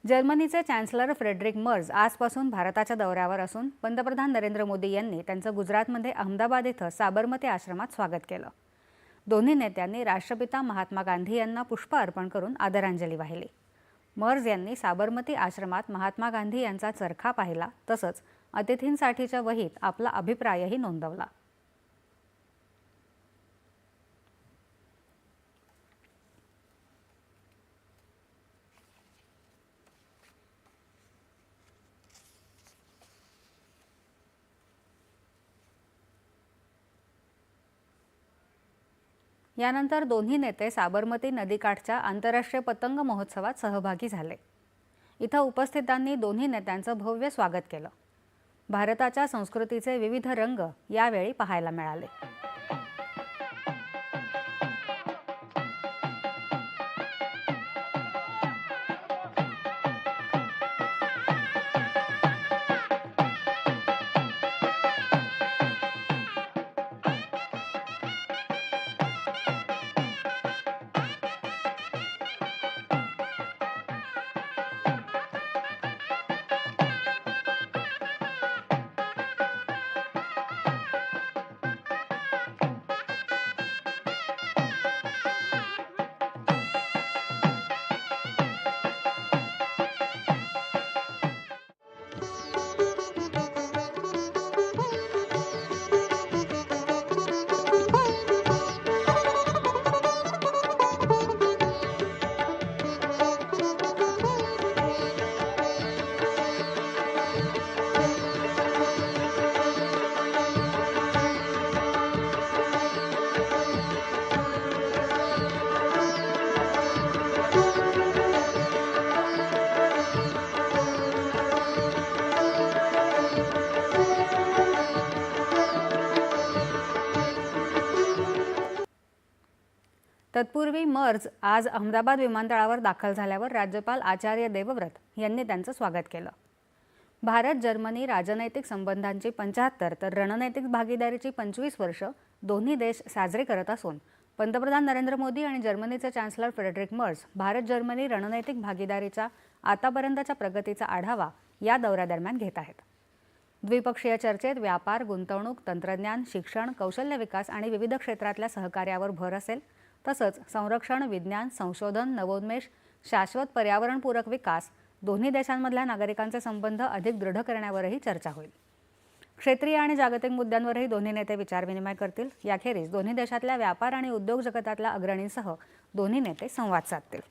जर्मनीचे chancellor Friedrich merge आजपासून भारताच्या दौऱ्यावर असून पंतप्रधान नरेंद्र मोदी यांनी त्यांचं गुजरातमध्ये अहमदाबाद इथं साबरमती आश्रमात स्वागत केलं। दोन्ही नेत्यांनी राष्ट्रपिता महात्मा गांधी यांना पुष्प अर्पण करून आदरांजली वाहिली। मर्ज यांनी साबरमती आश्रमात महात्मा गांधी यांचा चरखा पाहिला, तसंच अतिथींसाठीच्या वहीत आपला अभिप्रायही नोंदवला। यानंतर दोन्ही नेते साबरमती नदीकाठच्या आंतरराष्ट्रीय पतंग महोत्सवात सहभागी झाले। इथं उपस्थितांनी दोन्ही नेत्यांचं भव्य स्वागत केलं। भारताच्या संस्कृतीचे विविध रंग यावेळी पाहायला मिळाले। तत्पूर्वी मर्ज आज अहमदाबाद विमानतळावर दाखल झाल्यावर राज्यपाल आचार्य देवव्रत यांनी त्यांचं स्वागत केलं। भारत जर्मनी राजनैतिक संबंधांची 75 तर रणनैतिक भागीदारीची 25 वर्ष दोन्ही देश साजरे करत असून पंतप्रधान नरेंद्र मोदी आणि जर्मनीचे chancellor Friedrich Merz Bharat Germany रणनैतिक भागीदारीच्या आतापर्यंतच्या प्रगतीचा आढावा या दौऱ्यादरम्यान घेत आहेत। द्विपक्षीय चर्चेत व्यापार, गुंतवणूक, तंत्रज्ञान, शिक्षण, कौशल्य विकास आणि विविध क्षेत्रातल्या सहकार्यावर भर असेल, तसंच संरक्षण, विज्ञान, संशोधन, नवोन्मेष, शाश्वत पर्यावरणपूरक विकास, दोन्ही देशांमधल्या नागरिकांचे संबंध अधिक दृढ करण्यावरही चर्चा होईल। क्षेत्रीय आणि जागतिक मुद्द्यांवरही दोन्ही नेते विचारविनिमय करतील। याखेरीज दोन्ही देशातल्या व्यापार आणि उद्योग जगतातल्या अग्रणींसह दोन्ही नेते संवाद साधतील।